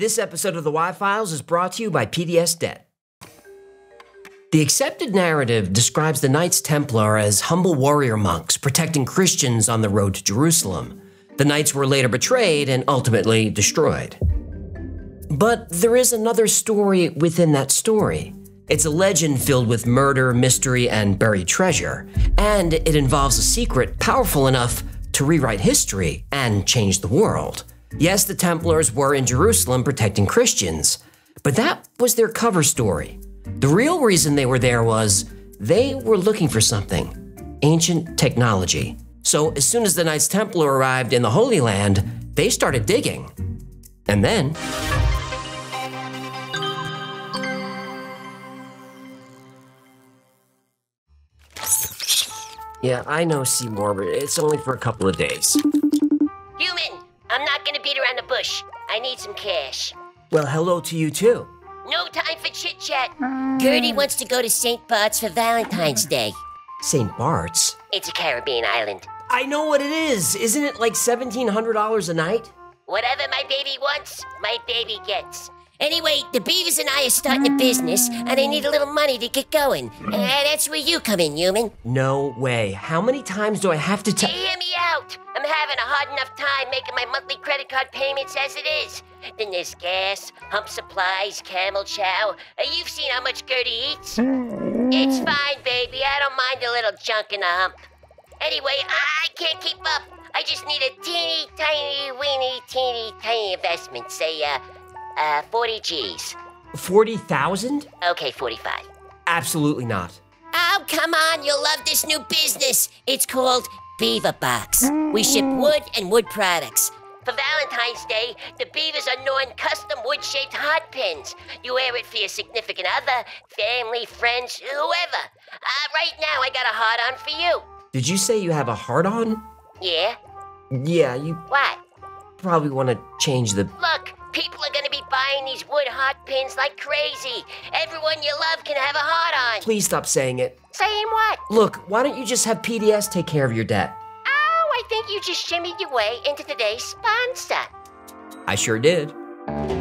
This episode of the Y-Files is brought to you by PDS Debt. The accepted narrative describes the Knights Templar as humble warrior monks protecting Christians on the road to Jerusalem. The Knights were later betrayed and ultimately destroyed. But there is another story within that story. It's a legend filled with murder, mystery, and buried treasure, and it involves a secret powerful enough to rewrite history and change the world. Yes, the Templars were in Jerusalem protecting Christians, but that was their cover story. The real reason they were there was they were looking for something, ancient technology. So as soon as the Knights Templar arrived in the Holy Land, they started digging. And then yeah, I know, Seymour, but it's only for a couple of days. Human, I'm not gonna beat around the bush. I need some cash. Well, hello to you too. No time for chit-chat. Gertie wants to go to St. Bart's for Valentine's Day. St. Bart's? It's a Caribbean island. I know what it is. Isn't it like $1,700 a night? Whatever my baby wants, my baby gets. Anyway, the Beavers and I are starting a business, and I need a little money to get going. And that's where you come in, human. No way. How many times do I have to tell— Hear me out. I'm having a hard enough time making my monthly credit card payments as it is. Then there's gas, hump supplies, camel chow. You've seen how much Gertie eats. It's fine, baby. I don't mind a little junk in the hump. Anyway, I can't keep up. I just need a teeny tiny investment. Say, 40 G's. 40,000? Okay, 45. Absolutely not. Oh, come on, you'll love this new business. It's called Beaver Box. We ship wood and wood products. For Valentine's Day, the Beavers are knowing custom wood-shaped heart pins. You wear it for your significant other, family, friends, whoever. Right now, I got a heart-on for you. Did you say you have a heart-on? Yeah? Yeah, you What? probably want to change the— Look, people are gonna be buying these wood heart pins like crazy. Everyone you love can have a heart-on. Please stop saying it. Saying what? Look, why don't you just have PDS take care of your debt? Oh, I think you just shimmied your way into today's sponsor. I sure did.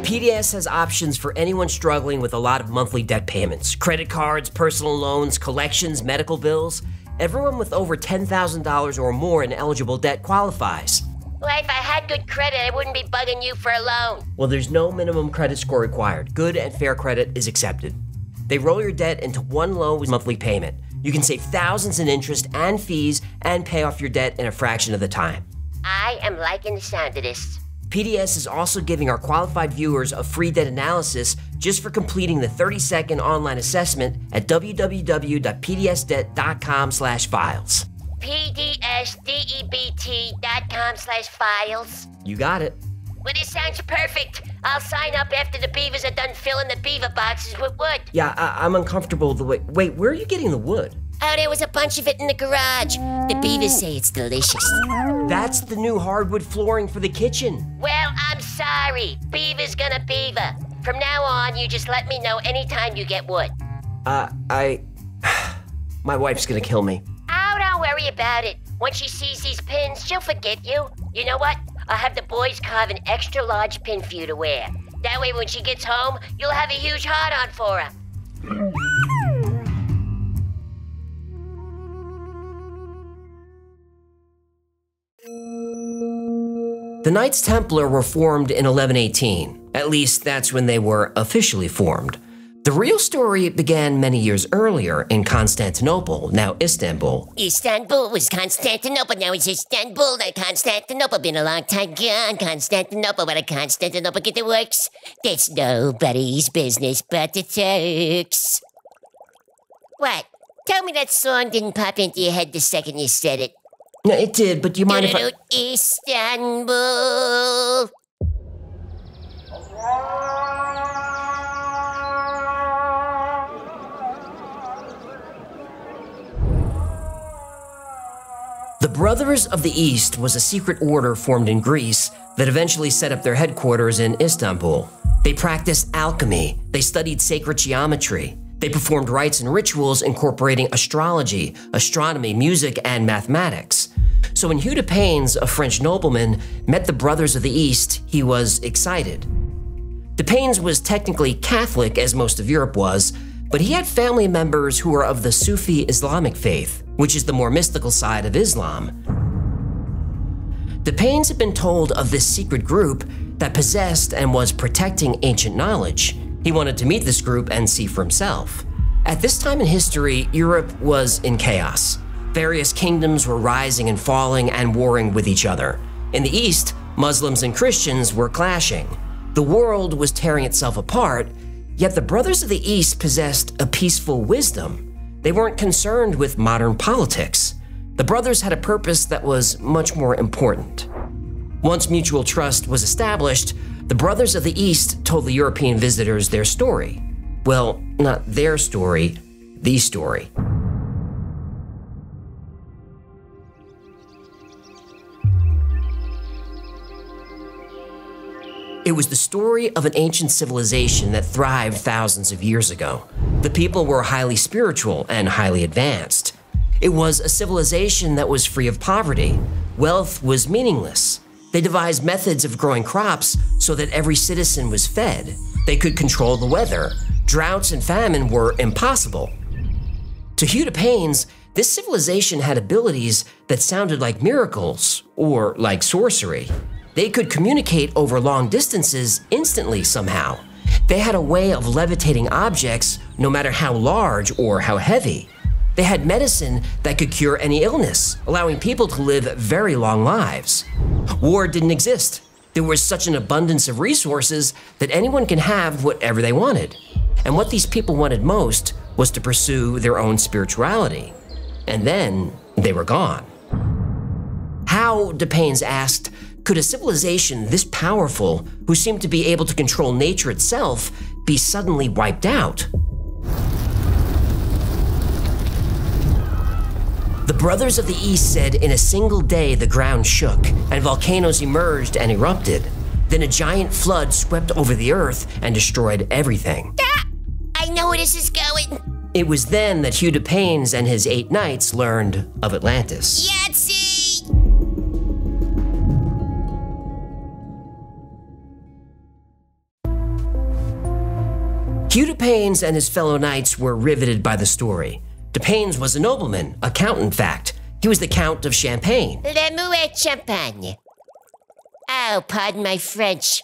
PDS has options for anyone struggling with a lot of monthly debt payments. Credit cards, personal loans, collections, medical bills. Everyone with over $10,000 or more in eligible debt qualifies. Well, if I had good credit, I wouldn't be bugging you for a loan. Well, there's no minimum credit score required. Good and fair credit is accepted. They roll your debt into one low monthly payment. You can save thousands in interest and fees and pay off your debt in a fraction of the time. I am liking the sound of this. PDS is also giving our qualified viewers a free debt analysis just for completing the 30-second online assessment at www.pdsdebt.com/files. pdsdebt.com/files. You got it. Well, this sounds perfect. I'll sign up after the Beavers are done filling the beaver boxes with wood. Yeah, I'm uncomfortable with the way— Wait, where are you getting the wood? Oh, there was a bunch of it in the garage. The Beavers say it's delicious. That's the new hardwood flooring for the kitchen. Well, I'm sorry. Beaver's gonna beaver. From now on, you just let me know anytime you get wood. My wife's gonna kill me. Oh, don't worry about it. Once she sees these pins, she'll forget you. You know what? I'll have the boys carve an extra large pin for you to wear. That way when she gets home, you'll have a huge heart-on for her. The Knights Templar were formed in 1118. At least that's when they were officially formed. The real story began many years earlier in Constantinople, now Istanbul. Istanbul was Constantinople, now it's Istanbul, not Constantinople. Been a long time gone, Constantinople, but a Constantinople get the works. That's nobody's business but the Turks. What? Tell me that song didn't pop into your head the second you said it. No, it did, but do you mind if I— Istanbul. The Brothers of the East was a secret order formed in Greece that eventually set up their headquarters in Istanbul. They practiced alchemy, they studied sacred geometry, they performed rites and rituals incorporating astrology, astronomy, music, and mathematics. So when Hugh de Payens, a French nobleman, met the Brothers of the East, he was excited. Depaynes was technically Catholic, as most of Europe was, but he had family members who were of the Sufi Islamic faith, which is the more mystical side of Islam. Depaynes had been told of this secret group that possessed and was protecting ancient knowledge. He wanted to meet this group and see for himself. At this time in history, Europe was in chaos. Various kingdoms were rising and falling and warring with each other. In the East, Muslims and Christians were clashing. The world was tearing itself apart, yet the brothers of the East possessed a peaceful wisdom. They weren't concerned with modern politics. The brothers had a purpose that was much more important. Once mutual trust was established, the brothers of the East told the European visitors their story. Well, not their story, the story. It was the story of an ancient civilization that thrived thousands of years ago. The people were highly spiritual and highly advanced. It was a civilization that was free of poverty. Wealth was meaningless. They devised methods of growing crops so that every citizen was fed. They could control the weather. Droughts and famine were impossible. To Hugh Depaynes, this civilization had abilities that sounded like miracles or like sorcery. They could communicate over long distances instantly somehow. They had a way of levitating objects no matter how large or how heavy. They had medicine that could cure any illness, allowing people to live very long lives. War didn't exist. There was such an abundance of resources that anyone can have whatever they wanted. And what these people wanted most was to pursue their own spirituality. And then they were gone. How, Depaynes asked, could a civilization this powerful, who seemed to be able to control nature itself, be suddenly wiped out? The brothers of the East said in a single day the ground shook and volcanoes emerged and erupted. Then a giant flood swept over the earth and destroyed everything. Ah, I know where this is going. It was then that Hugh Depaynes and his 8 knights learned of Atlantis. Yahtzee! Hugh Depaynes and his fellow knights were riveted by the story. Depaynes was a nobleman, a count in fact. He was the Count of Champagne. Le Mouet Champagne. Oh, pardon my French.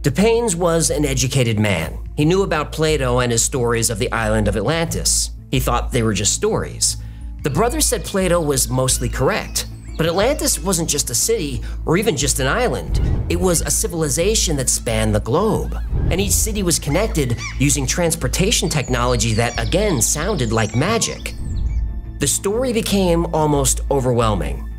Depaynes was an educated man. He knew about Plato and his stories of the island of Atlantis. He thought they were just stories. The brothers said Plato was mostly correct. But Atlantis wasn't just a city or even just an island. It was a civilization that spanned the globe. And each city was connected using transportation technology that again sounded like magic. The story became almost overwhelming.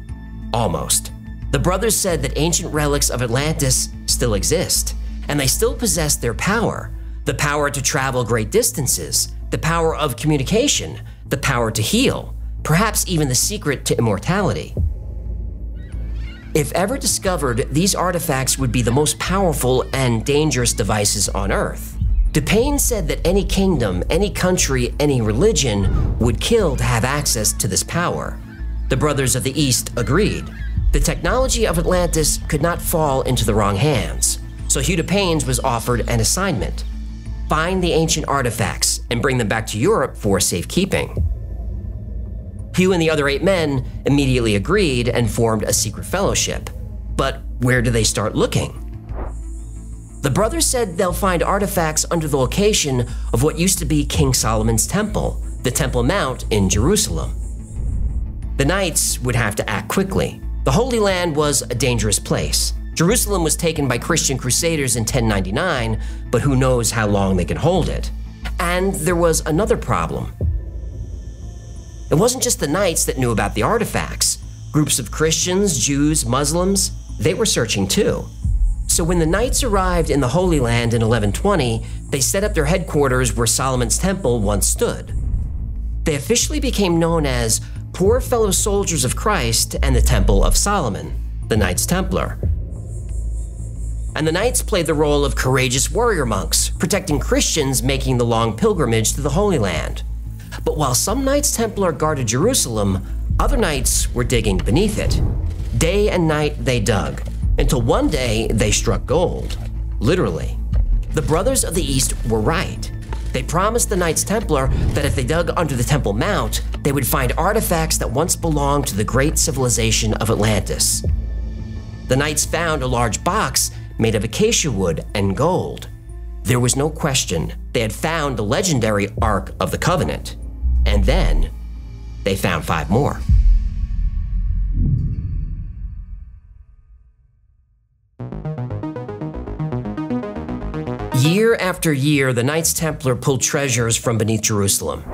Almost. The brothers said that ancient relics of Atlantis still exist, and they still possess their power. The power to travel great distances, the power of communication, the power to heal, perhaps even the secret to immortality. If ever discovered, these artifacts would be the most powerful and dangerous devices on Earth. Depaynes said that any kingdom, any country, any religion would kill to have access to this power. The brothers of the East agreed. The technology of Atlantis could not fall into the wrong hands, so Hugh Depaynes was offered an assignment: find the ancient artifacts and bring them back to Europe for safekeeping. Hugh and the other 8 men immediately agreed and formed a secret fellowship. But where do they start looking? The brothers said they'll find artifacts under the location of what used to be King Solomon's temple, the Temple Mount in Jerusalem. The knights would have to act quickly. The Holy Land was a dangerous place. Jerusalem was taken by Christian crusaders in 1099, but who knows how long they can hold it. And there was another problem. It wasn't just the knights that knew about the artifacts. Groups of Christians, Jews, Muslims, they were searching too. So when the knights arrived in the Holy Land in 1120, they set up their headquarters where Solomon's temple once stood. They officially became known as Poor Fellow Soldiers of Christ and the Temple of Solomon, the Knights Templar. And the knights played the role of courageous warrior monks, protecting Christians making the long pilgrimage to the Holy Land. But while some Knights Templar guarded Jerusalem, other knights were digging beneath it. Day and night they dug. Until one day, they struck gold. Literally. The Brothers of the East were right. They promised the Knights Templar that if they dug under the Temple Mount, they would find artifacts that once belonged to the great civilization of Atlantis. The Knights found a large box made of acacia wood and gold. There was no question they had found the legendary Ark of the Covenant. And then, they found 5 more. Year after year, the Knights Templar pulled treasures from beneath Jerusalem.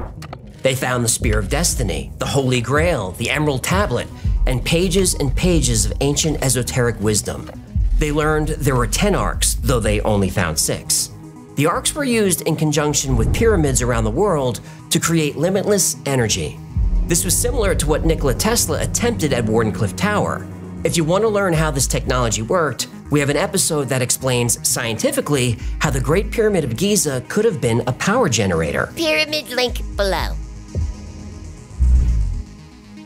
They found the Spear of Destiny, the Holy Grail, the Emerald Tablet, and pages of ancient esoteric wisdom. They learned there were 10 arks, though they only found 6. The arks were used in conjunction with pyramids around the world to create limitless energy. This was similar to what Nikola Tesla attempted at Wardenclyffe Tower. If you want to learn how this technology worked, we have an episode that explains scientifically how the Great Pyramid of Giza could have been a power generator. Pyramid link below.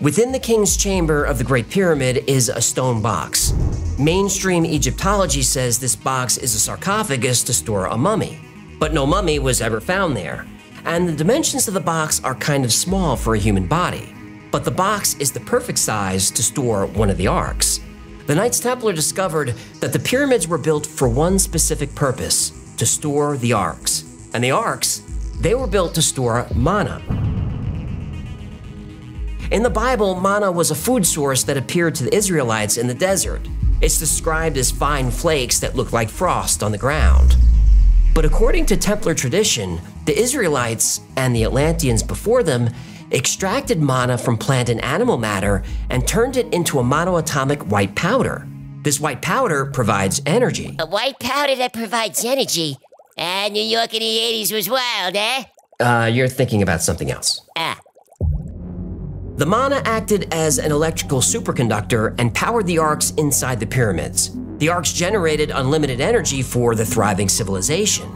Within the king's chamber of the Great Pyramid is a stone box. Mainstream Egyptology says this box is a sarcophagus to store a mummy, but no mummy was ever found there. And the dimensions of the box are kind of small for a human body, but the box is the perfect size to store one of the arks. The Knights Templar discovered that the pyramids were built for one specific purpose, to store the arks. And the arks, they were built to store manna. In the Bible, manna was a food source that appeared to the Israelites in the desert. It's described as fine flakes that look like frost on the ground. But according to Templar tradition, the Israelites and the Atlanteans before them extracted manna from plant and animal matter and turned it into a monoatomic white powder. This white powder provides energy. A white powder that provides energy? New York in the 80s was wild, eh? You're thinking about something else. The manna acted as an electrical superconductor and powered the arks inside the pyramids. The arks generated unlimited energy for the thriving civilization.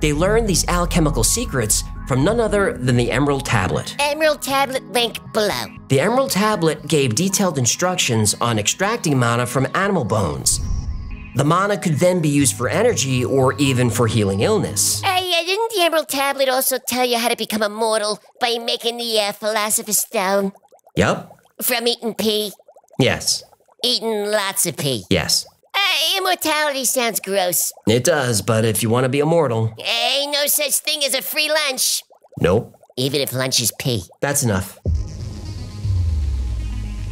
They learned these alchemical secrets from none other than the Emerald Tablet. Emerald Tablet link below. The Emerald Tablet gave detailed instructions on extracting manna from animal bones. The manna could then be used for energy or even for healing illness. Didn't the Emerald Tablet also tell you how to become immortal by making the Philosopher's Stone? Yup. From eating pea? Yes. Eating lots of pea? Yes. Immortality sounds gross. It does, but if you want to be immortal... Ain't no such thing as a free lunch. Nope. Even if lunch is pea. That's enough.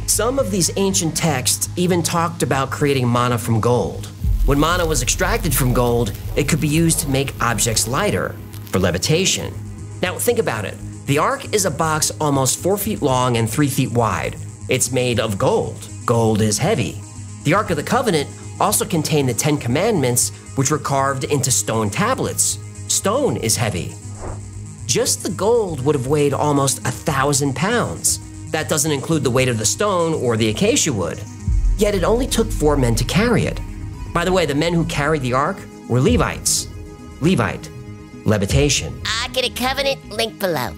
Some of these ancient texts even talked about creating manna from gold. When manna was extracted from gold, it could be used to make objects lighter, for levitation. Now think about it. The Ark is a box almost 4 feet long and 3 feet wide. It's made of gold. Gold is heavy. The Ark of the Covenant also contained the 10 Commandments, which were carved into stone tablets. Stone is heavy. Just the gold would have weighed almost 1,000 pounds. That doesn't include the weight of the stone or the acacia wood. Yet it only took 4 men to carry it. By the way, the men who carried the Ark were Levites. Levite. Levitation. Ark of the Covenant, link below.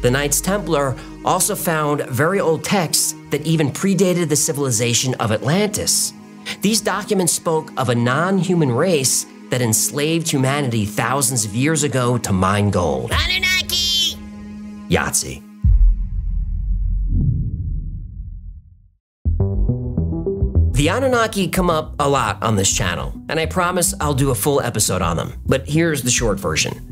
The Knights Templar also found very old texts that even predated the civilization of Atlantis. These documents spoke of a non-human race that enslaved humanity thousands of years ago to mine gold. Anunnaki! Yahtzee. The Anunnaki come up a lot on this channel, and I promise I'll do a full episode on them, but here's the short version.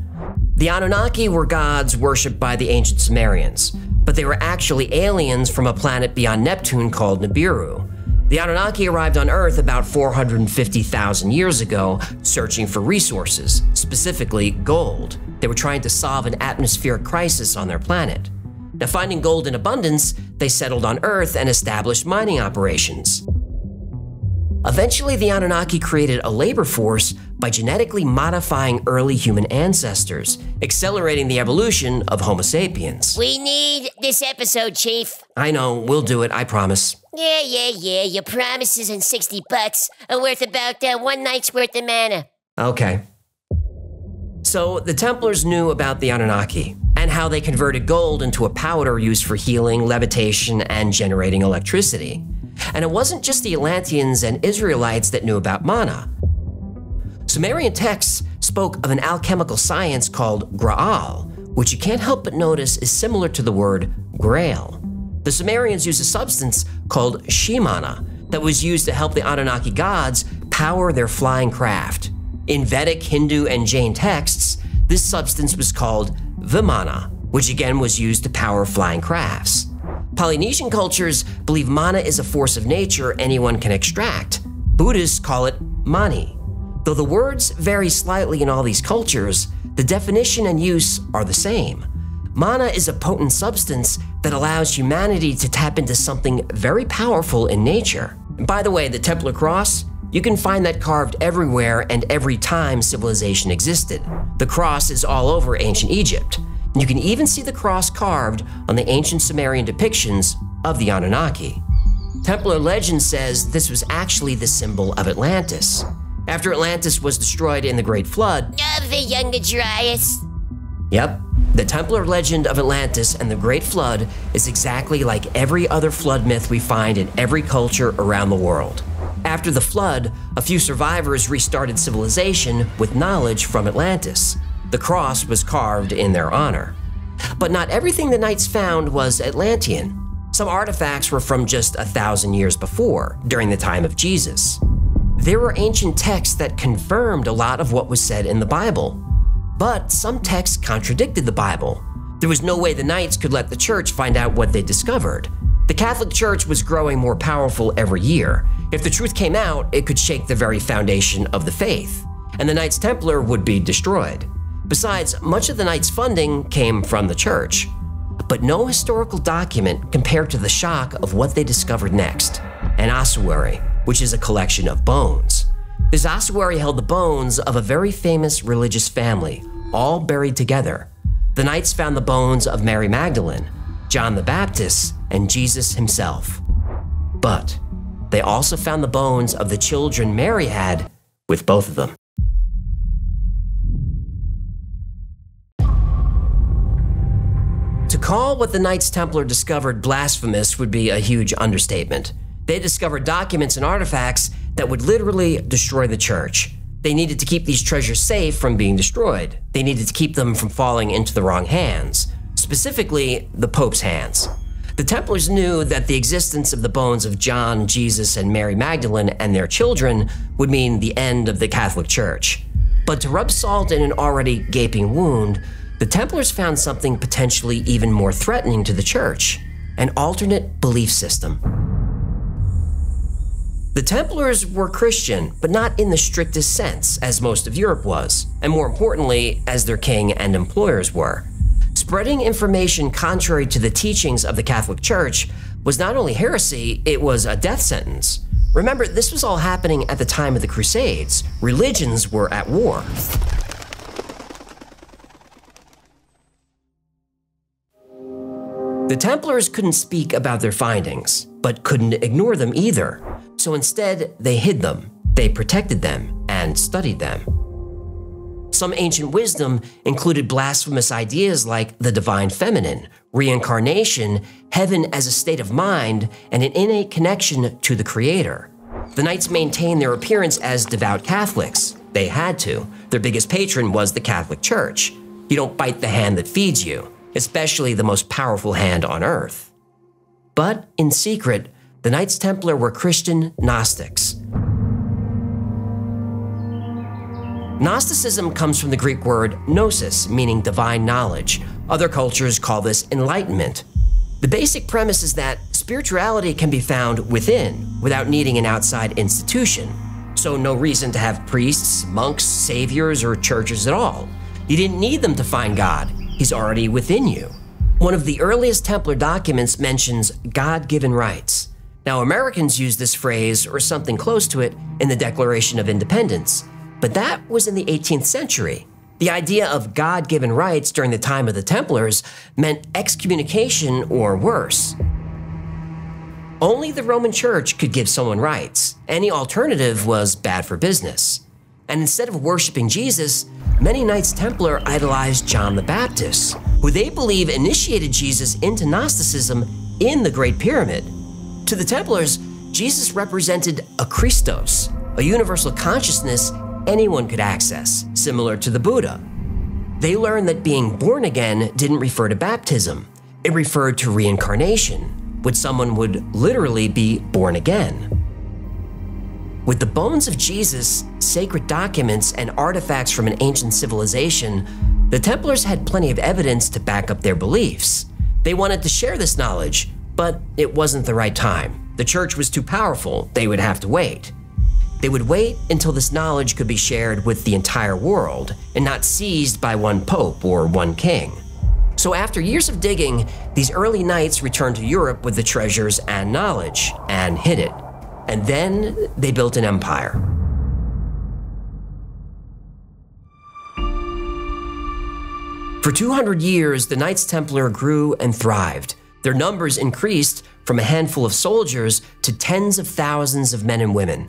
The Anunnaki were gods worshipped by the ancient Sumerians, but they were actually aliens from a planet beyond Neptune called Nibiru. The Anunnaki arrived on Earth about 450,000 years ago, searching for resources, specifically gold. They were trying to solve an atmospheric crisis on their planet. Now, finding gold in abundance, they settled on Earth and established mining operations. Eventually, the Anunnaki created a labor force by genetically modifying early human ancestors, accelerating the evolution of Homo sapiens. We need this episode, Chief. I know, we'll do it, I promise. Yeah. Your promises and $60 are worth about 1 night's worth of mana. Okay. So, the Templars knew about the Anunnaki and how they converted gold into a powder used for healing, levitation, and generating electricity. And it wasn't just the Atlanteans and Israelites that knew about mana. Sumerian texts spoke of an alchemical science called Graal, which you can't help but notice is similar to the word grail. The Sumerians used a substance called Shimana that was used to help the Anunnaki gods power their flying craft. In Vedic, Hindu, and Jain texts, this substance was called Vimana, which again was used to power flying crafts. Polynesian cultures believe mana is a force of nature anyone can extract. Buddhists call it mani. Though the words vary slightly in all these cultures, the definition and use are the same. Mana is a potent substance that allows humanity to tap into something very powerful in nature. And by the way, the Templar cross, you can find that carved everywhere and every time civilization existed. The cross is all over ancient Egypt. And you can even see the cross carved on the ancient Sumerian depictions of the Anunnaki. Templar legend says this was actually the symbol of Atlantis. After Atlantis was destroyed in the Great Flood, The Younger Dryas. Yep, the Templar legend of Atlantis and the Great Flood is exactly like every other flood myth we find in every culture around the world. After the flood, a few survivors restarted civilization with knowledge from Atlantis. The cross was carved in their honor. But not everything the Knights found was Atlantean. Some artifacts were from just 1,000 years before, during the time of Jesus. There were ancient texts that confirmed a lot of what was said in the Bible. But some texts contradicted the Bible. There was no way the Knights could let the church find out what they discovered. The Catholic Church was growing more powerful every year. If the truth came out, it could shake the very foundation of the faith, and the Knights Templar would be destroyed. Besides, much of the Knights' funding came from the church. But no historical document compared to the shock of what they discovered next: an ossuary, which is a collection of bones. This ossuary held the bones of a very famous religious family, all buried together. The Knights found the bones of Mary Magdalene, John the Baptist, and Jesus himself. But they also found the bones of the children Mary had with both of them. To call what the Knights Templar discovered blasphemous would be a huge understatement. They discovered documents and artifacts that would literally destroy the church. They needed to keep these treasures safe from being destroyed. They needed to keep them from falling into the wrong hands, specifically the Pope's hands. The Templars knew that the existence of the bones of John, Jesus, and Mary Magdalene and their children would mean the end of the Catholic Church. But to rub salt in an already gaping wound, the Templars found something potentially even more threatening to the church: an alternate belief system. The Templars were Christian, but not in the strictest sense, as most of Europe was, and more importantly, as their king and employers were. Spreading information contrary to the teachings of the Catholic Church was not only heresy, it was a death sentence. Remember, this was all happening at the time of the Crusades. Religions were at war. The Templars couldn't speak about their findings, but couldn't ignore them either. So instead, they hid them, they protected them, and studied them. Some ancient wisdom included blasphemous ideas like the divine feminine, reincarnation, heaven as a state of mind, and an innate connection to the Creator. The Knights maintained their appearance as devout Catholics. They had to. Their biggest patron was the Catholic Church. You don't bite the hand that feeds you, especially the most powerful hand on earth. But in secret, the Knights Templar were Christian Gnostics. Gnosticism comes from the Greek word gnosis, meaning divine knowledge. Other cultures call this enlightenment. The basic premise is that spirituality can be found within, without needing an outside institution. So no reason to have priests, monks, saviors, or churches at all. You didn't need them to find God. He's already within you. One of the earliest Templar documents mentions God-given rights. Now, Americans use this phrase, or something close to it, in the Declaration of Independence, but that was in the 18th century. The idea of God-given rights during the time of the Templars meant excommunication or worse. Only the Roman Church could give someone rights. Any alternative was bad for business. And instead of worshiping Jesus, many Knights Templar idolized John the Baptist, who they believe initiated Jesus into Gnosticism in the Great Pyramid. To the Templars, Jesus represented a Christos, a universal consciousness anyone could access, similar to the Buddha. They learned that being born again didn't refer to baptism. It referred to reincarnation, which someone would literally be born again. With the bones of Jesus, sacred documents, and artifacts from an ancient civilization, the Templars had plenty of evidence to back up their beliefs. They wanted to share this knowledge, but it wasn't the right time. The church was too powerful. They would have to wait. They would wait until this knowledge could be shared with the entire world and not seized by one pope or one king. So after years of digging, these early knights returned to Europe with the treasures and knowledge and hid it. And then they built an empire. For 200 years, the Knights Templar grew and thrived. Their numbers increased from a handful of soldiers to tens of thousands of men and women.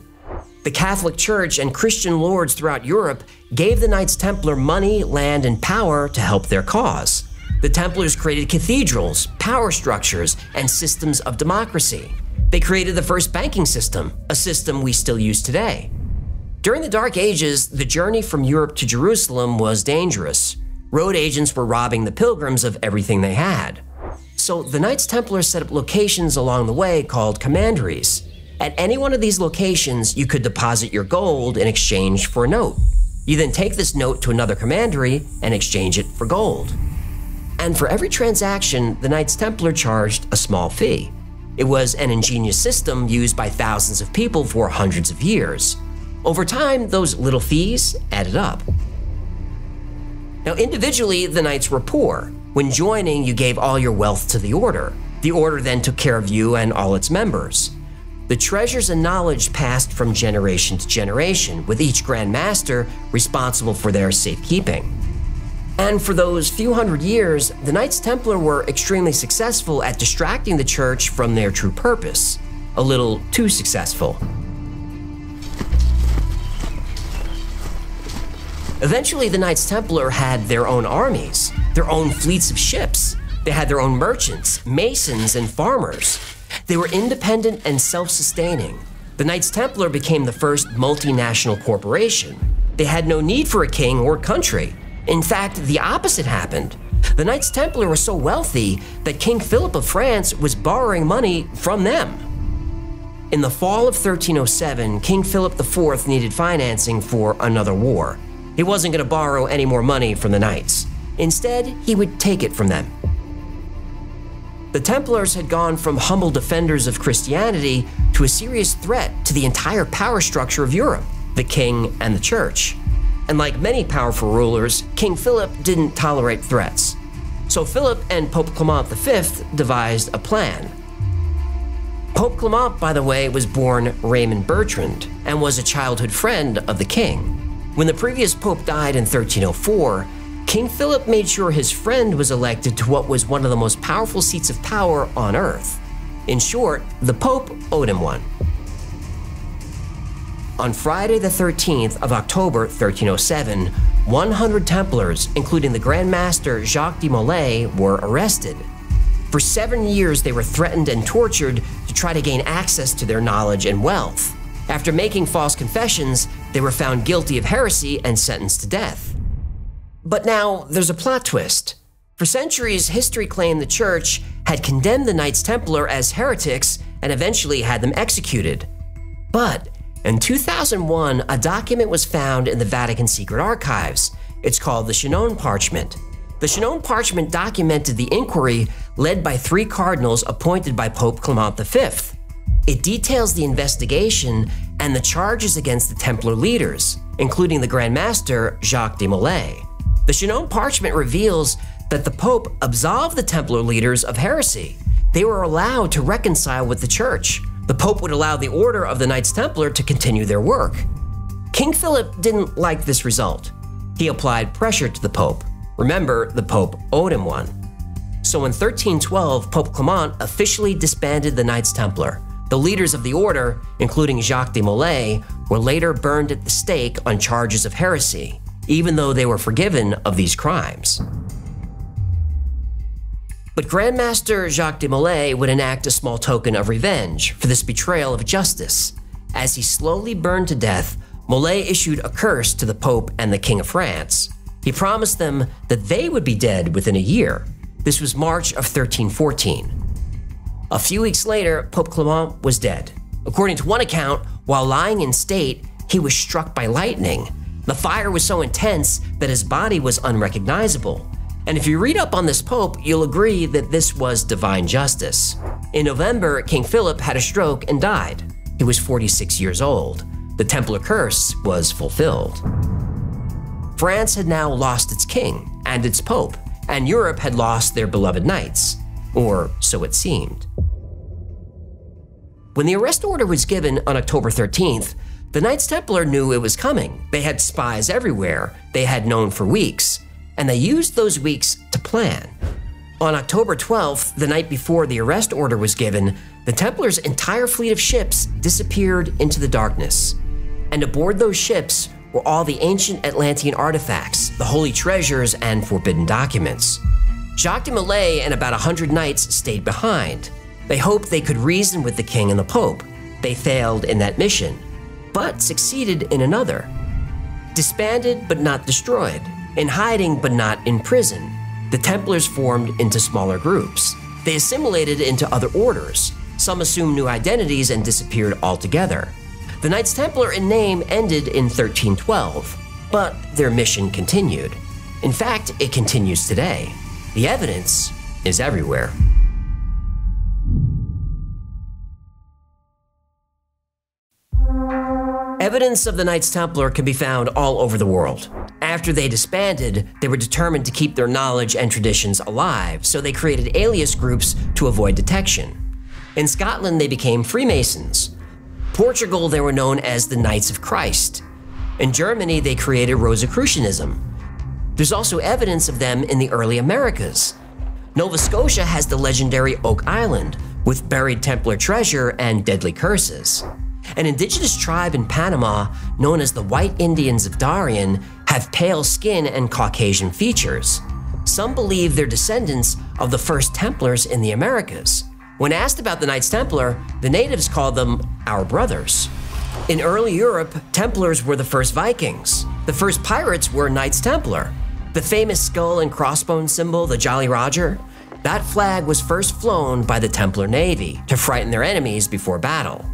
The Catholic Church and Christian lords throughout Europe gave the Knights Templar money, land, and power to help their cause. The Templars created cathedrals, power structures, and systems of democracy. They created the first banking system, a system we still use today. During the Dark Ages, the journey from Europe to Jerusalem was dangerous. Road agents were robbing the pilgrims of everything they had. So the Knights Templar set up locations along the way called commanderies. At any one of these locations, you could deposit your gold in exchange for a note. You then take this note to another commandery and exchange it for gold. And for every transaction, the Knights Templar charged a small fee. It was an ingenious system used by thousands of people for hundreds of years. Over time, those little fees added up. Now, individually, the knights were poor. When joining, you gave all your wealth to the order. The order then took care of you and all its members. The treasures and knowledge passed from generation to generation, with each Grand Master responsible for their safekeeping. And for those few hundred years, the Knights Templar were extremely successful at distracting the church from their true purpose. A little too successful. Eventually, the Knights Templar had their own armies, their own fleets of ships. They had their own merchants, masons, and farmers. They were independent and self-sustaining. The Knights Templar became the first multinational corporation. They had no need for a king or country. In fact, the opposite happened. The Knights Templar were so wealthy that King Philip of France was borrowing money from them. In the fall of 1307, King Philip IV needed financing for another war. He wasn't going to borrow any more money from the Knights. Instead, he would take it from them. The Templars had gone from humble defenders of Christianity to a serious threat to the entire power structure of Europe, the king and the church. And like many powerful rulers, King Philip didn't tolerate threats. So Philip and Pope Clement V devised a plan. Pope Clement, by the way, was born Raymond Bertrand and was a childhood friend of the king. When the previous pope died in 1304, King Philip made sure his friend was elected to what was one of the most powerful seats of power on earth. In short, the pope owed him one. On Friday the 13th of October 1307, 100 Templars, including the Grand Master Jacques de Molay, were arrested. For 7 years, they were threatened and tortured to try to gain access to their knowledge and wealth. After making false confessions, they were found guilty of heresy and sentenced to death. But now, there's a plot twist. For centuries, history claimed the church had condemned the Knights Templar as heretics and eventually had them executed. But in 2001, a document was found in the Vatican secret archives. It's called the Chinon Parchment. The Chinon Parchment documented the inquiry led by 3 cardinals appointed by Pope Clement V. It details the investigation and the charges against the Templar leaders, including the Grand Master Jacques de Molay. The Chinon Parchment reveals that the Pope absolved the Templar leaders of heresy. They were allowed to reconcile with the Church. The Pope would allow the Order of the Knights Templar to continue their work. King Philip didn't like this result. He applied pressure to the Pope. Remember, the Pope owed him one. So in 1312, Pope Clement officially disbanded the Knights Templar. The leaders of the order, including Jacques de Molay, were later burned at the stake on charges of heresy, even though they were forgiven of these crimes. But Grandmaster Jacques de Molay would enact a small token of revenge for this betrayal of justice. As he slowly burned to death, Molay issued a curse to the Pope and the King of France. He promised them that they would be dead within a year. This was March of 1314. A few weeks later, Pope Clement was dead. According to one account, while lying in state, he was struck by lightning. The fire was so intense that his body was unrecognizable. And if you read up on this pope, you'll agree that this was divine justice. In November, King Philip had a stroke and died. He was 46 years old. The Templar curse was fulfilled. France had now lost its king and its pope, and Europe had lost their beloved knights, or so it seemed. When the arrest order was given on October 13th, the Knights Templar knew it was coming. They had spies everywhere they had known for weeks, and they used those weeks to plan. On October 12th, the night before the arrest order was given, the Templars' entire fleet of ships disappeared into the darkness. And aboard those ships were all the ancient Atlantean artifacts, the holy treasures, and forbidden documents. Jacques de Molay and about 100 knights stayed behind. They hoped they could reason with the king and the pope. They failed in that mission, but succeeded in another. Disbanded but not destroyed, in hiding but not in prison, the Templars formed into smaller groups. They assimilated into other orders. Some assumed new identities and disappeared altogether. The Knights Templar in name ended in 1312, but their mission continued. In fact, it continues today. The evidence is everywhere. Evidence of the Knights Templar can be found all over the world. After they disbanded, they were determined to keep their knowledge and traditions alive, so they created alias groups to avoid detection. In Scotland, they became Freemasons. Portugal, they were known as the Knights of Christ. In Germany, they created Rosicrucianism. There's also evidence of them in the early Americas. Nova Scotia has the legendary Oak Island, with buried Templar treasure and deadly curses. An indigenous tribe in Panama, known as the White Indians of Darien, have pale skin and Caucasian features. Some believe they're descendants of the first Templars in the Americas. When asked about the Knights Templar, the natives called them our brothers. In early Europe, Templars were the first Vikings. The first pirates were Knights Templar. The famous skull and crossbones symbol, the Jolly Roger, that flag was first flown by the Templar Navy to frighten their enemies before battle.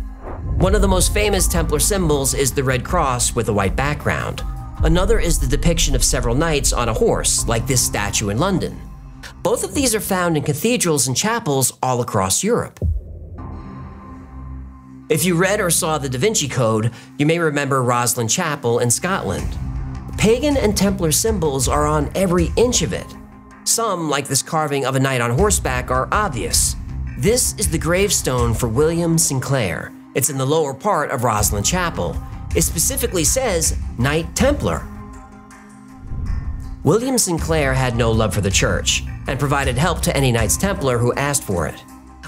One of the most famous Templar symbols is the red cross with a white background. Another is the depiction of several knights on a horse, like this statue in London. Both of these are found in cathedrals and chapels all across Europe. If you read or saw the Da Vinci Code, you may remember Rosslyn Chapel in Scotland. Pagan and Templar symbols are on every inch of it. Some, like this carving of a knight on horseback, are obvious. This is the gravestone for William Sinclair. It's in the lower part of Rosslyn Chapel. It specifically says Knight Templar. William Sinclair had no love for the church and provided help to any Knights Templar who asked for it.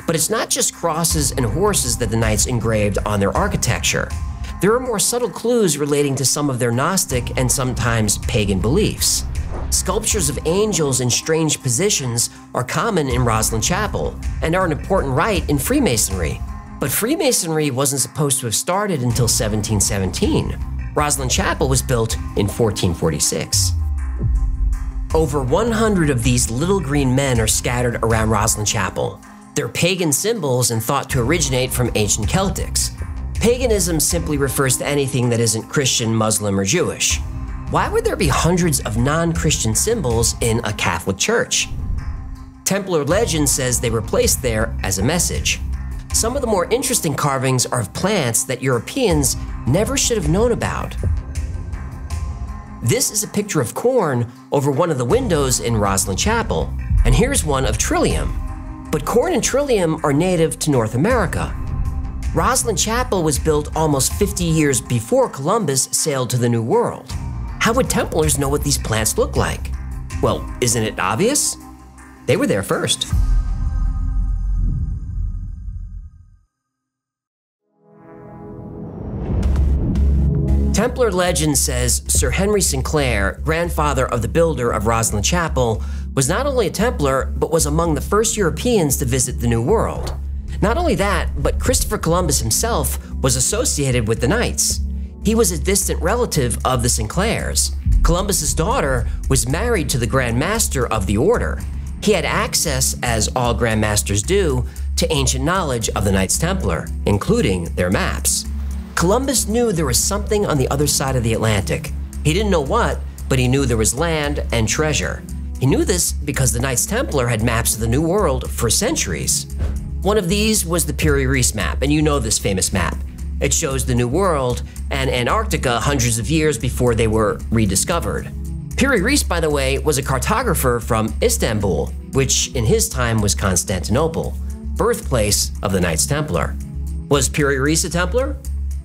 But it's not just crosses and horses that the Knights engraved on their architecture. There are more subtle clues relating to some of their Gnostic and sometimes pagan beliefs. Sculptures of angels in strange positions are common in Rosslyn Chapel and are an important rite in Freemasonry. But Freemasonry wasn't supposed to have started until 1717. Rosslyn Chapel was built in 1446. Over 100 of these little green men are scattered around Rosslyn Chapel. They're pagan symbols and thought to originate from ancient Celtics. Paganism simply refers to anything that isn't Christian, Muslim, or Jewish. Why would there be hundreds of non-Christian symbols in a Catholic church? Templar legend says they were placed there as a message. Some of the more interesting carvings are of plants that Europeans never should have known about. This is a picture of corn over one of the windows in Rosslyn Chapel, and here's one of trillium. But corn and trillium are native to North America. Rosslyn Chapel was built almost 50 years before Columbus sailed to the New World. How would Templars know what these plants look like? Well, isn't it obvious? They were there first. Templar legend says Sir Henry Sinclair, grandfather of the builder of Rosslyn Chapel, was not only a Templar, but was among the first Europeans to visit the New World. Not only that, but Christopher Columbus himself was associated with the Knights. He was a distant relative of the Sinclairs. Columbus's daughter was married to the Grand Master of the Order. He had access, as all Grand Masters do, to ancient knowledge of the Knights Templar, including their maps. Columbus knew there was something on the other side of the Atlantic. He didn't know what, but he knew there was land and treasure. He knew this because the Knights Templar had maps of the New World for centuries. One of these was the Piri-Reis map, and you know this famous map. It shows the New World and Antarctica hundreds of years before they were rediscovered. Piri-Reis, by the way, was a cartographer from Istanbul, which in his time was Constantinople, birthplace of the Knights Templar. Was Piri-Reis a Templar?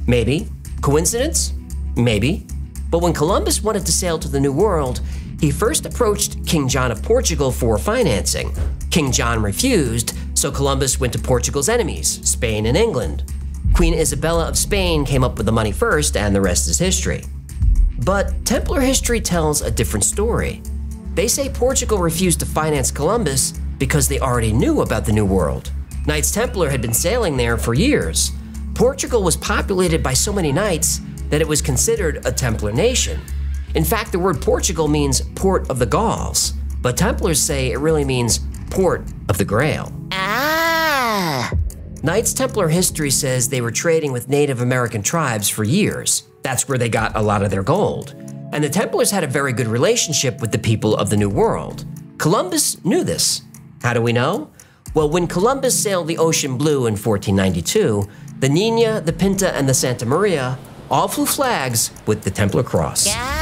Maybe. Coincidence? Maybe. But when Columbus wanted to sail to the New World, he first approached King John of Portugal for financing. King John refused, so Columbus went to Portugal's enemies, Spain and England. Queen Isabella of Spain came up with the money first, and the rest is history. But Templar history tells a different story. They say Portugal refused to finance Columbus because they already knew about the New World. Knights Templar had been sailing there for years. Portugal was populated by so many knights that it was considered a Templar nation. In fact, the word Portugal means port of the Gauls, but Templars say it really means port of the Grail. Ah! Knights Templar history says they were trading with Native American tribes for years. That's where they got a lot of their gold. And the Templars had a very good relationship with the people of the New World. Columbus knew this. How do we know? Well, when Columbus sailed the ocean blue in 1492, the Nina, the Pinta, and the Santa Maria all flew flags with the Templar cross. Yeah.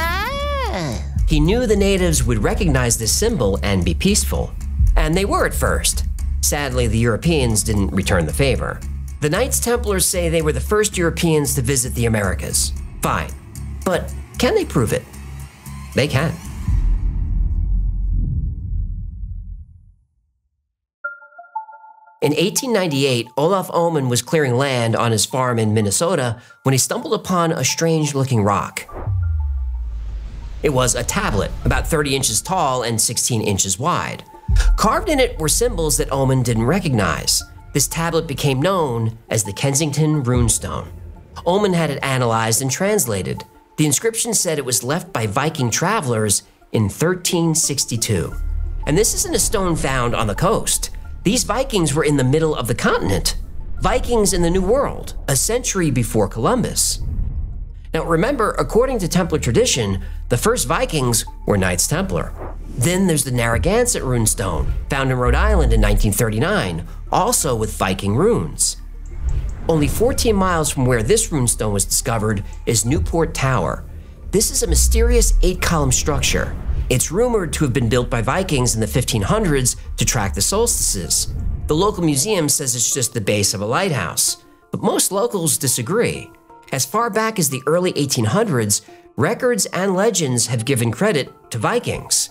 He knew the natives would recognize this symbol and be peaceful. And they were at first. Sadly, the Europeans didn't return the favor. The Knights Templars say they were the first Europeans to visit the Americas. Fine. But can they prove it? They can. In 1898, Olaf Oman was clearing land on his farm in Minnesota when he stumbled upon a strange-looking rock. It was a tablet, about 30 inches tall and 16 inches wide. Carved in it were symbols that Oman didn't recognize. This tablet became known as the Kensington Runestone. Oman had it analyzed and translated. The inscription said it was left by Viking travelers in 1362. And this isn't a stone found on the coast. These Vikings were in the middle of the continent. Vikings in the New World, a century before Columbus. Now remember, according to Templar tradition, the first Vikings were Knights Templar. Then there's the Narragansett runestone, found in Rhode Island in 1939, also with Viking runes. Only 14 miles from where this runestone was discovered is Newport Tower. This is a mysterious 8-column structure. It's rumored to have been built by Vikings in the 1500s to track the solstices. The local museum says it's just the base of a lighthouse, but most locals disagree. As far back as the early 1800s, records and legends have given credit to Vikings.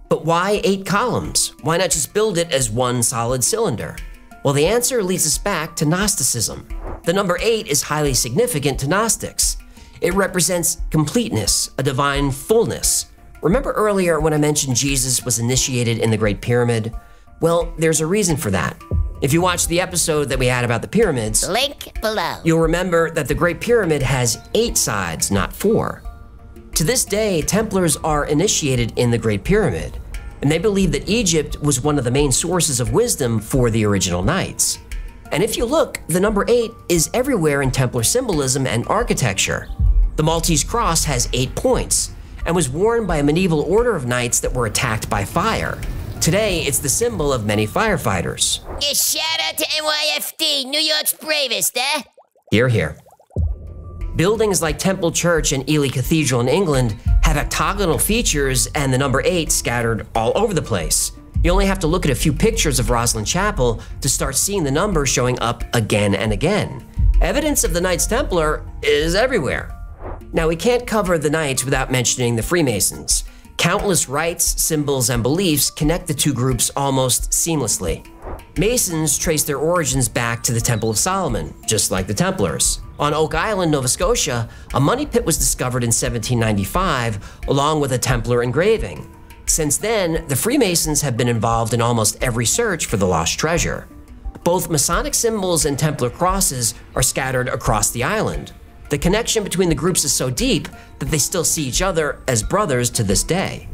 But why 8 columns? Why not just build it as one solid cylinder? Well, the answer leads us back to Gnosticism. The number 8 is highly significant to Gnostics. It represents completeness, a divine fullness. Remember earlier when I mentioned Jesus was initiated in the Great Pyramid? Well, there's a reason for that. If you watched the episode that we had about the pyramids, Link below. You'll remember that the Great Pyramid has 8 sides, not 4. To this day, Templars are initiated in the Great Pyramid, and they believe that Egypt was one of the main sources of wisdom for the original knights. And if you look, the number 8 is everywhere in Templar symbolism and architecture. The Maltese cross has 8 points, and was worn by a medieval order of knights that were attacked by fire. Today, it's the symbol of many firefighters. Yeah, shout out to NYFD, New York's bravest, eh? Hear, hear. Buildings like Temple Church and Ely Cathedral in England have octagonal features and the number 8 scattered all over the place. You only have to look at a few pictures of Rosslyn Chapel to start seeing the number showing up again and again. Evidence of the Knights Templar is everywhere. Now, we can't cover the Knights without mentioning the Freemasons. Countless rites, symbols, and beliefs connect the two groups almost seamlessly. Masons trace their origins back to the Temple of Solomon, just like the Templars. On Oak Island, Nova Scotia, a money pit was discovered in 1795, along with a Templar engraving. Since then, the Freemasons have been involved in almost every search for the lost treasure. Both Masonic symbols and Templar crosses are scattered across the island. The connection between the groups is so deep that they still see each other as brothers to this day.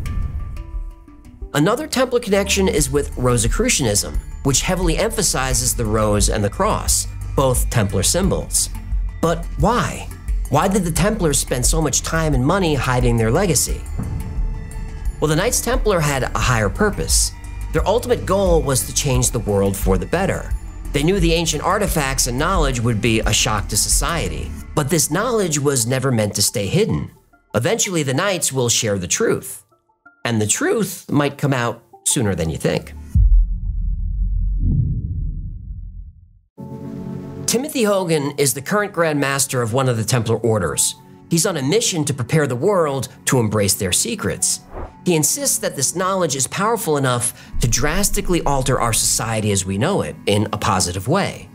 Another Templar connection is with Rosicrucianism, which heavily emphasizes the rose and the cross, both Templar symbols. But why? Why did the Templars spend so much time and money hiding their legacy? Well, the Knights Templar had a higher purpose. Their ultimate goal was to change the world for the better. They knew the ancient artifacts and knowledge would be a shock to society, but this knowledge was never meant to stay hidden. Eventually, the Knights will share the truth. And the truth might come out sooner than you think. Timothy Hogan is the current Grand Master of one of the Templar orders. He's on a mission to prepare the world to embrace their secrets. He insists that this knowledge is powerful enough to drastically alter our society as we know it in a positive way.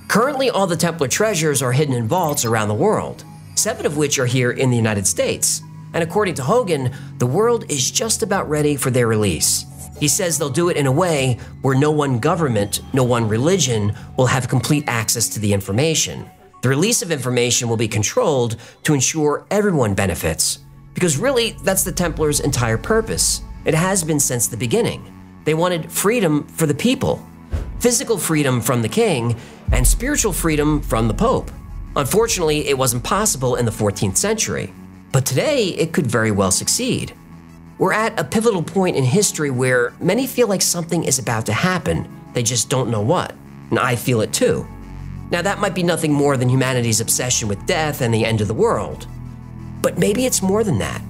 Currently, all the Templar treasures are hidden in vaults around the world, 7 of which are here in the United States. And according to Hogan, the world is just about ready for their release. He says they'll do it in a way where no one government, no one religion will have complete access to the information. The release of information will be controlled to ensure everyone benefits. Because really, that's the Templars' entire purpose. It has been since the beginning. They wanted freedom for the people, physical freedom from the king, and spiritual freedom from the Pope. Unfortunately, it wasn't possible in the 14th century. But today, it could very well succeed. We're at a pivotal point in history where many feel like something is about to happen. They just don't know what. And I feel it too. Now, that might be nothing more than humanity's obsession with death and the end of the world. But maybe it's more than that.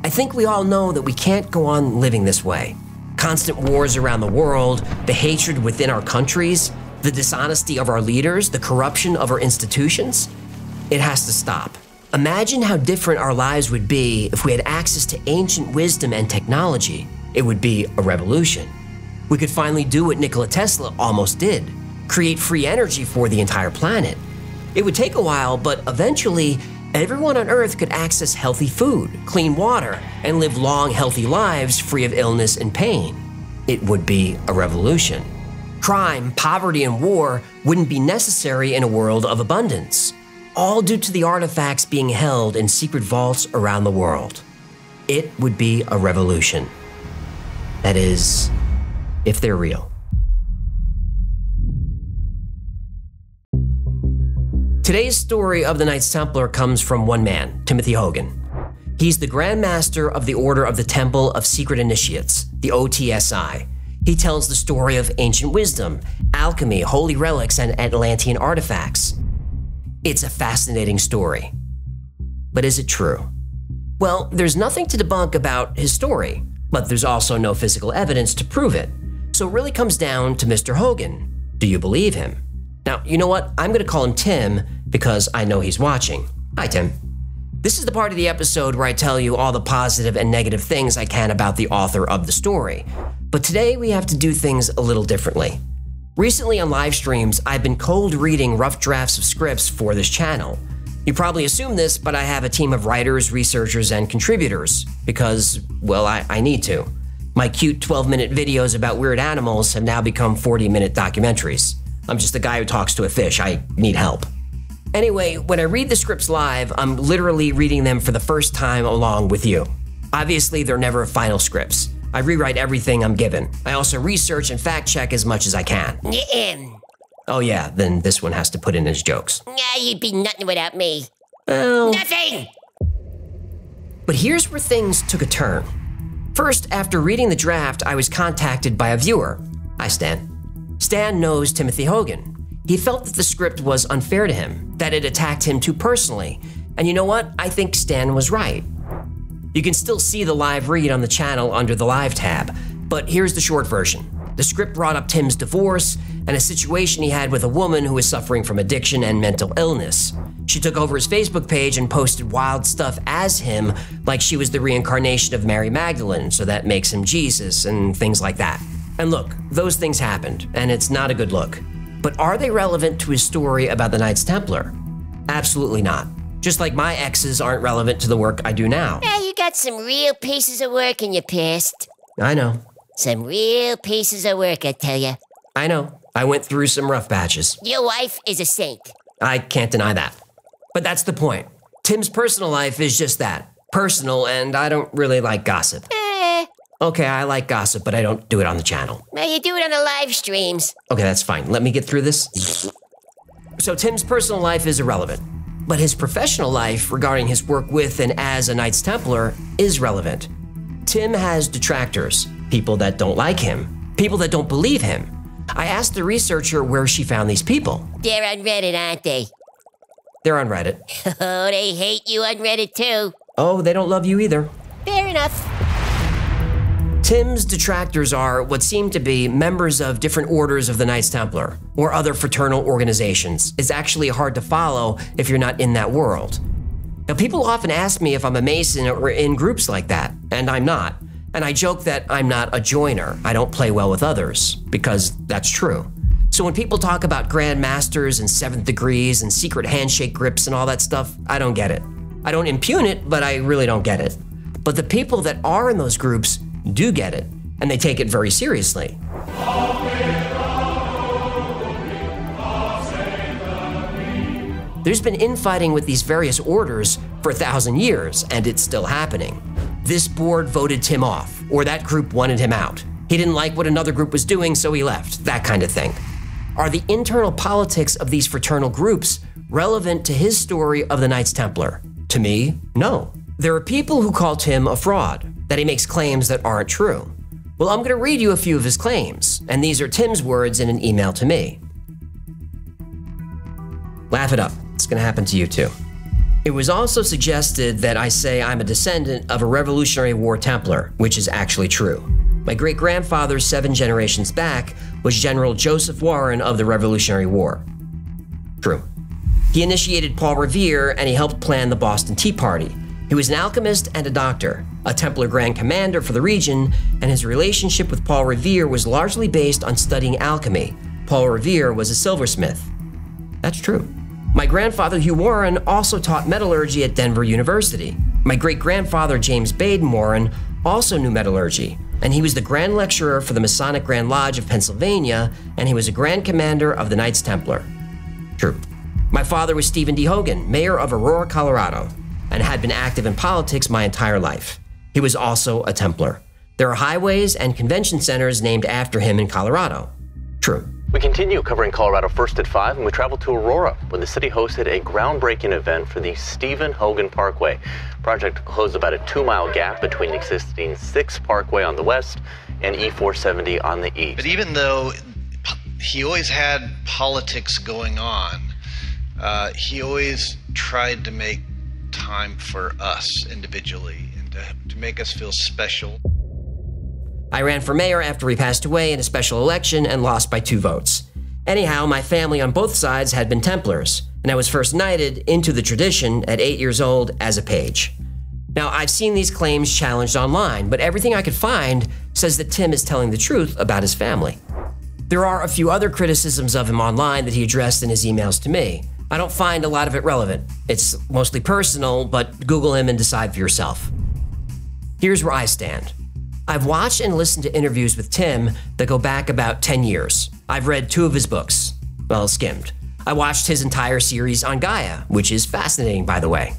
I think we all know that we can't go on living this way. Constant wars around the world, the hatred within our countries, the dishonesty of our leaders, the corruption of our institutions. It has to stop. Imagine how different our lives would be if we had access to ancient wisdom and technology. It would be a revolution. We could finally do what Nikola Tesla almost did, create free energy for the entire planet. It would take a while, but eventually, everyone on Earth could access healthy food, clean water, and live long, healthy lives free of illness and pain. It would be a revolution. Crime, poverty, and war wouldn't be necessary in a world of abundance, all due to the artifacts being held in secret vaults around the world. It would be a revolution. That is, if they're real. Today's story of the Knights Templar comes from one man, Timothy Hogan. He's the Grand Master of the Order of the Temple of Secret Initiates, the OTSI. He tells the story of ancient wisdom, alchemy, holy relics, and Atlantean artifacts. It's a fascinating story. But is it true? Well, there's nothing to debunk about his story, but there's also no physical evidence to prove it. So it really comes down to Mr. Hogan. Do you believe him? Now, you know what? I'm going to call him Tim because I know he's watching. Hi, Tim. This is the part of the episode where I tell you all the positive and negative things I can about the author of the story. But today we have to do things a little differently. Recently on live streams, I've been cold reading rough drafts of scripts for this channel. You probably assume this, but I have a team of writers, researchers, and contributors because, well, I need to. My cute 12-minute videos about weird animals have now become 40-minute documentaries. I'm just a guy who talks to a fish. I need help. Anyway, when I read the scripts live, I'm literally reading them for the first time along with you. Obviously, they're never final scripts. I rewrite everything I'm given. I also research and fact-check as much as I can. Oh yeah, then this one has to put in his jokes. Nah, you'd be nothing without me. Well... Nothing! But here's where things took a turn. First, after reading the draft, I was contacted by a viewer. Hi, Stan. Stan knows Timothy Hogan. He felt that the script was unfair to him, that it attacked him too personally. And you know what? I think Stan was right. You can still see the live read on the channel under the live tab, but here's the short version. The script brought up Tim's divorce and a situation he had with a woman who was suffering from addiction and mental illness. She took over his Facebook page and posted wild stuff as him, like she was the reincarnation of Mary Magdalene, so that makes him Jesus, and things like that. And look, those things happened, and it's not a good look. But are they relevant to his story about the Knights Templar? Absolutely not. Just like my exes aren't relevant to the work I do now. Yeah, you got some real pieces of work in your past. I know. Some real pieces of work, I tell ya. I know. I went through some rough patches. Your wife is a saint. I can't deny that. But that's the point. Tim's personal life is just that. Personal, and I don't really like gossip. Okay, I like gossip, but I don't do it on the channel. Well, you do it on the live streams. Okay, that's fine. Let me get through this. So Tim's personal life is irrelevant, but his professional life regarding his work with and as a Knights Templar is relevant. Tim has detractors, people that don't like him, people that don't believe him. I asked the researcher where she found these people. They're on Reddit, aren't they? They're on Reddit. Oh, they hate you on Reddit too. Oh, they don't love you either. Fair enough. Tim's detractors are what seem to be members of different orders of the Knights Templar or other fraternal organizations. It's actually hard to follow if you're not in that world. Now, people often ask me if I'm a Mason or in groups like that, and I'm not. And I joke that I'm not a joiner. I don't play well with others, because that's true. So when people talk about Grand Masters and 7th degrees and secret handshake grips and all that stuff, I don't get it. I don't impugn it, but I really don't get it. But the people that are in those groups do get it, and they take it very seriously. There's been infighting with these various orders for 1,000 years, and it's still happening. This board voted Tim off, or that group wanted him out. He didn't like what another group was doing, so he left, that kind of thing. Are the internal politics of these fraternal groups relevant to his story of the Knights Templar? To me, no. There are people who call Tim a fraud, that he makes claims that aren't true. Well, I'm going to read you a few of his claims, and these are Tim's words in an email to me. Laugh it up. It's going to happen to you too. It was also suggested that I say I'm a descendant of a Revolutionary War Templar, which is actually true. My great-grandfather 7 generations back was General Joseph Warren of the Revolutionary War. True. He initiated Paul Revere, and he helped plan the Boston Tea Party. He was an alchemist and a doctor, a Templar Grand Commander for the region, and his relationship with Paul Revere was largely based on studying alchemy. Paul Revere was a silversmith. That's true. My grandfather Hugh Warren also taught metallurgy at Denver University. My great-grandfather James Baden Warren also knew metallurgy, and he was the Grand Lecturer for the Masonic Grand Lodge of Pennsylvania, and he was a Grand Commander of the Knights Templar. True. My father was Stephen D. Hogan, mayor of Aurora, Colorado, and had been active in politics my entire life. He was also a Templar. There are highways and convention centers named after him in Colorado. True. We continue covering Colorado first at 5, and we travel to Aurora, where the city hosted a groundbreaking event for the Stephen Hogan Parkway. Project closed about a 2-mile gap between the existing 6th Parkway on the west and E470 on the east. But even though he always had politics going on, he always tried to make time for us individually and to make us feel special. I ran for mayor after he passed away in a special election and lost by 2 votes. Anyhow, my family on both sides had been Templars, and I was first knighted into the tradition at 8 years old as a page. Now, I've seen these claims challenged online, but everything I could find says that Tim is telling the truth about his family. There are a few other criticisms of him online that he addressed in his emails to me. I don't find a lot of it relevant. It's mostly personal, but Google him and decide for yourself. Here's where I stand. I've watched and listened to interviews with Tim that go back about 10 years. I've read 2 of his books. Well, skimmed. I watched his entire series on Gaia, which is fascinating, by the way.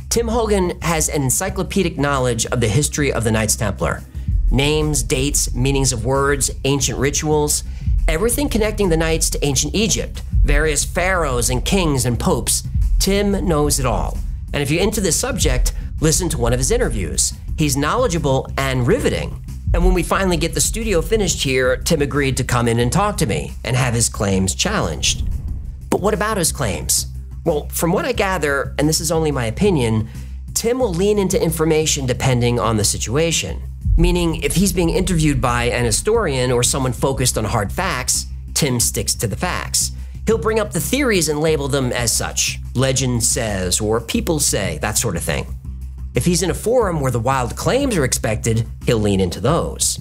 Tim Hogan has an encyclopedic knowledge of the history of the Knights Templar. Names, dates, meanings of words, ancient rituals, everything connecting the Knights to ancient Egypt, various pharaohs and kings and popes. Tim knows it all. And if you're into this subject, listen to one of his interviews. He's knowledgeable and riveting. And when we finally get the studio finished here, Tim agreed to come in and talk to me and have his claims challenged. But what about his claims? Well, from what I gather, and this is only my opinion, Tim will lean into information depending on the situation. Meaning, if he's being interviewed by an historian or someone focused on hard facts, Tim sticks to the facts. He'll bring up the theories and label them as such. Legend says, or people say, that sort of thing. If he's in a forum where the wild claims are expected, he'll lean into those.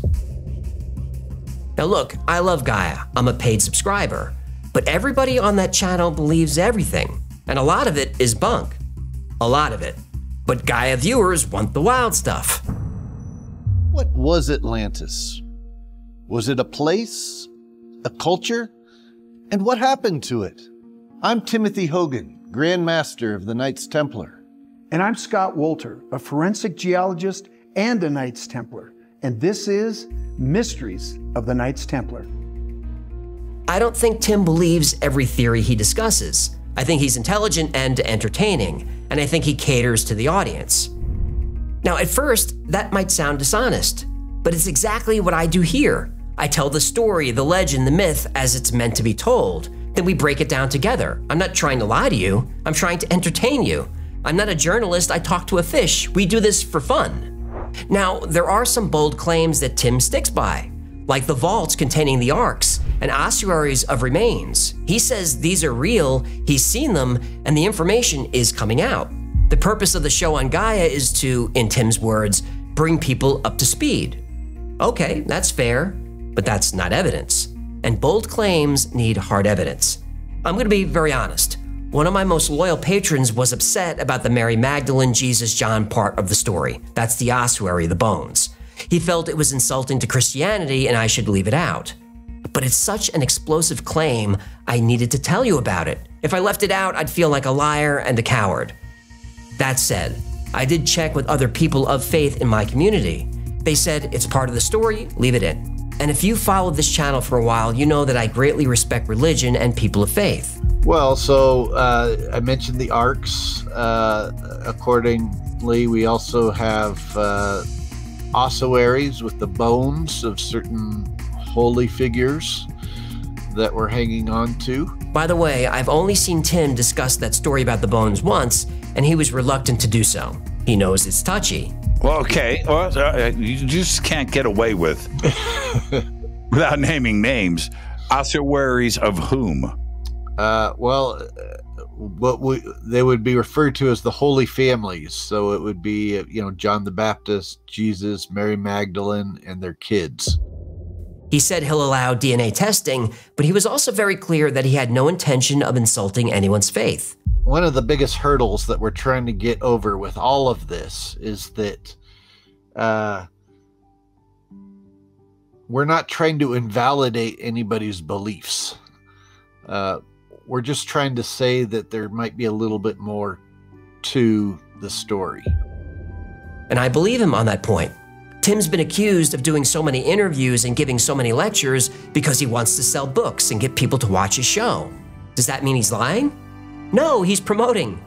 Now look, I love Gaia. I'm a paid subscriber. But everybody on that channel believes everything, and a lot of it is bunk. A lot of it. But Gaia viewers want the wild stuff. What was Atlantis? Was it a place? A culture? And what happened to it? I'm Timothy Hogan, Grand Master of the Knights Templar. And I'm Scott Wolter, a forensic geologist and a Knights Templar. And this is Mysteries of the Knights Templar. I don't think Tim believes every theory he discusses. I think he's intelligent and entertaining, and I think he caters to the audience. Now, at first, that might sound dishonest, but it's exactly what I do here. I tell the story, the legend, the myth as it's meant to be told. Then we break it down together. I'm not trying to lie to you. I'm trying to entertain you. I'm not a journalist. I talk to a fish. We do this for fun. Now, there are some bold claims that Tim sticks by, like the vaults containing the arks and ossuaries of remains. He says these are real, he's seen them, and the information is coming out. The purpose of the show on Gaia is to, in Tim's words, bring people up to speed. Okay, that's fair, but that's not evidence. And bold claims need hard evidence. I'm gonna be very honest. One of my most loyal patrons was upset about the Mary Magdalene, Jesus, John part of the story. That's the ossuary, the bones. He felt it was insulting to Christianity and I should leave it out. But it's such an explosive claim, I needed to tell you about it. If I left it out, I'd feel like a liar and a coward. That said, I did check with other people of faith in my community. They said it's part of the story, leave it in. And if you followed this channel for a while, you know that I greatly respect religion and people of faith. Well, so I mentioned the arcs. Accordingly, we also have ossuaries with the bones of certain holy figures that we're hanging on to. By the way, I've only seen Tim discuss that story about the bones once, and he was reluctant to do so. He knows it's touchy. Well, okay. Well, you just can't get away with, without naming names, ossuaries of whom? They would be referred to as the Holy Families. So it would be, John the Baptist, Jesus, Mary Magdalene, and their kids. He said he'll allow DNA testing, but he was also very clear that he had no intention of insulting anyone's faith. One of the biggest hurdles that we're trying to get over with all of this is that we're not trying to invalidate anybody's beliefs. We're just trying to say that there might be a little bit more to the story. And I believe him on that point. Tim's been accused of doing so many interviews and giving so many lectures because he wants to sell books and get people to watch his show. Does that mean he's lying? No, he's promoting.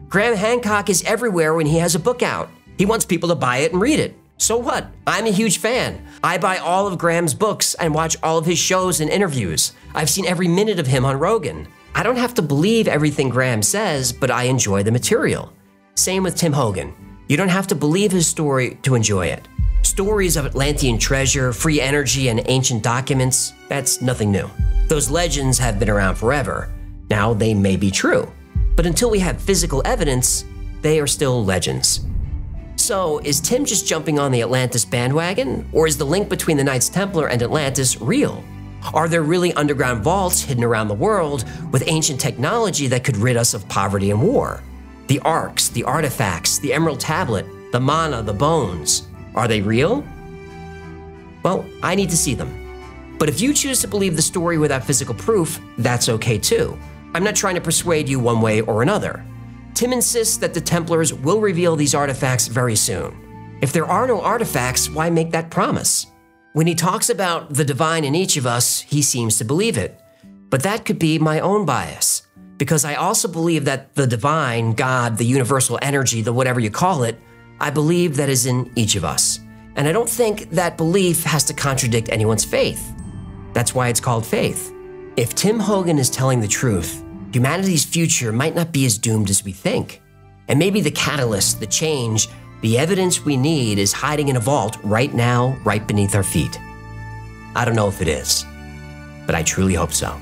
Graham Hancock is everywhere when he has a book out. He wants people to buy it and read it. So what? I'm a huge fan. I buy all of Graham's books and watch all of his shows and interviews. I've seen every minute of him on Rogan. I don't have to believe everything Graham says, but I enjoy the material. Same with Tim Hogan. You don't have to believe his story to enjoy it. Stories of Atlantean treasure, free energy, and ancient documents, that's nothing new. Those legends have been around forever. Now they may be true, but until we have physical evidence, they are still legends. So is Tim just jumping on the Atlantis bandwagon, or is the link between the Knights Templar and Atlantis real? Are there really underground vaults hidden around the world with ancient technology that could rid us of poverty and war? The arks, the artifacts, the emerald tablet, the mana, the bones, are they real? Well, I need to see them. But if you choose to believe the story without physical proof, that's okay too. I'm not trying to persuade you one way or another. Tim insists that the Templars will reveal these artifacts very soon. If there are no artifacts, why make that promise? When he talks about the divine in each of us, he seems to believe it. But that could be my own bias, because I also believe that the divine, God, the universal energy, the whatever you call it, I believe that is in each of us. And I don't think that belief has to contradict anyone's faith. That's why it's called faith. If Tim Hogan is telling the truth, humanity's future might not be as doomed as we think. And maybe the catalyst, the change, the evidence we need is hiding in a vault right now, right beneath our feet. I don't know if it is, but I truly hope so.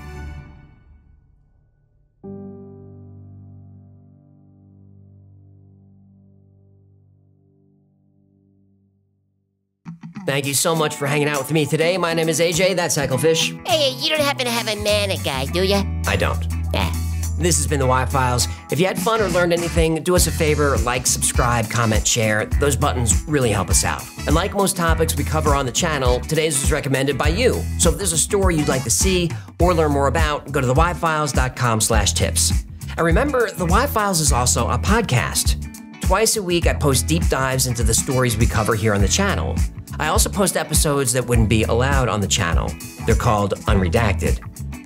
Thank you so much for hanging out with me today. My name is AJ, that's Hecklefish. Hey, you don't happen to have a mana guy, do ya? I don't. Yeah. This has been the Y-Files. If you had fun or learned anything, do us a favor, like, subscribe, comment, share. Those buttons really help us out. And like most topics we cover on the channel, today's was recommended by you. So if there's a story you'd like to see or learn more about, go to theyfiles.com/tips. And remember, the Y-Files is also a podcast. Twice a week, I post deep dives into the stories we cover here on the channel. I also post episodes that wouldn't be allowed on the channel. They're called Unredacted.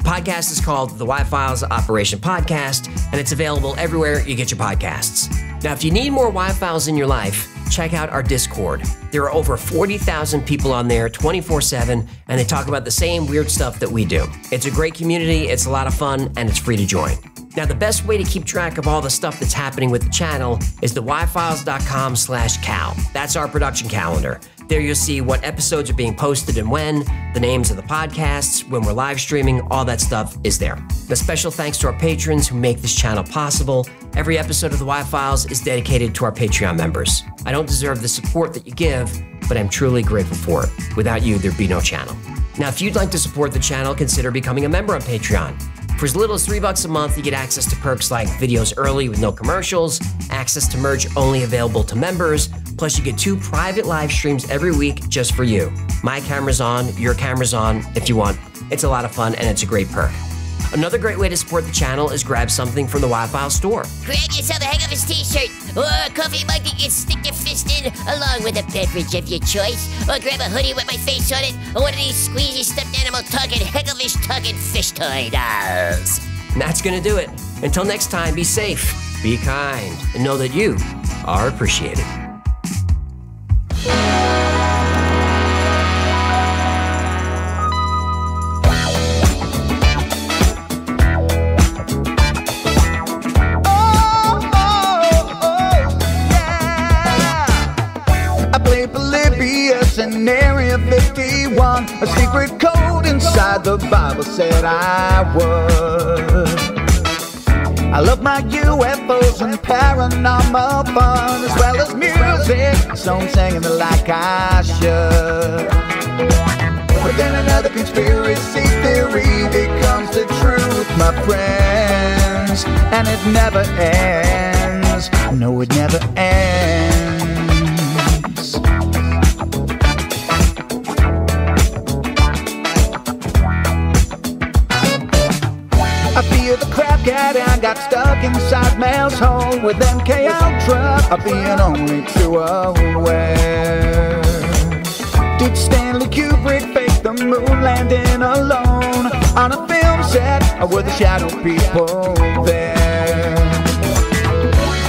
Podcast is called The Y-Files Operation Podcast, and it's available everywhere you get your podcasts. Now, if you need more Y-Files in your life, check out our Discord. There are over 40,000 people on there 24/7, and they talk about the same weird stuff that we do. It's a great community, it's a lot of fun, and it's free to join. Now, the best way to keep track of all the stuff that's happening with the channel is the yfiles.com/cal. That's our production calendar. There you'll see what episodes are being posted and when, the names of the podcasts, when we're live streaming, all that stuff is there. A special thanks to our patrons who make this channel possible. Every episode of the Y-Files is dedicated to our Patreon members. I don't deserve the support that you give, but I'm truly grateful for it. Without you, there'd be no channel. Now, if you'd like to support the channel, consider becoming a member on Patreon. For as little as $3 a month, you get access to perks like videos early with no commercials, access to merch only available to members, plus you get 2 private live streams every week just for you. My camera's on, your camera's on, if you want. It's a lot of fun and it's a great perk. Another great way to support the channel is grab something from the Y-Files store. Grab yourself a Hang of His t-shirt or a coffee mug that you can stick your fist in along with a beverage of your choice. Or grab a hoodie with my face on it or one of these squeezy stuffed animal tugging, hecklish tugging fish toy dolls. And that's gonna do it. Until next time, be safe, be kind, and know that you are appreciated. In Area 51, a secret code inside the Bible said I would. I love my UFOs and paranormal fun, as well as music, so I'm singing it like I should. But then another conspiracy theory becomes the truth, my friends, and it never ends. No, it never ends. I fear the crap cat and got stuck inside Mel's hole with MK Ultra of being only too aware. Did Stanley Kubrick fake the moon landing alone on a film set, or were the shadow people there?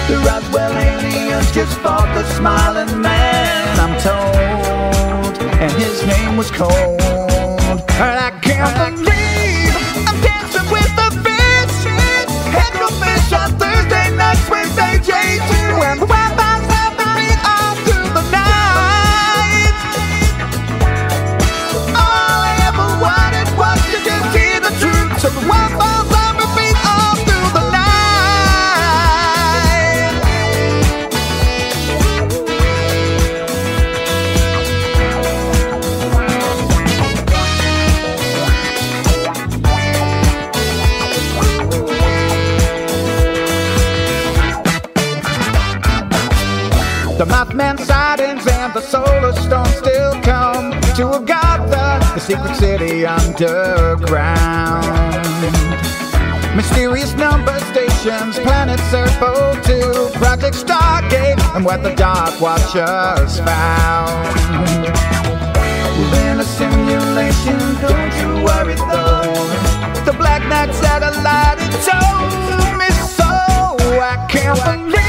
The Roswell aliens just fought the smiling man, I'm told, and his name was Cold. And I can't believe I'm dancing with the fish. Heckle fish on Thursday nights with AJ2, and the Wi-Fi's have been beat all through the night. All I ever wanted was to just hear the truth, so the Wi-Fi's have been beat all through the night. The Mothman sightings and the solar storm still come to Agatha, the secret city underground. Mysterious number stations, planet Serpo 2, Project Stargate, and what the Dark Watchers found. We're in a simulation, don't you worry though. The Black Knight satellite, it told me so. I can't believe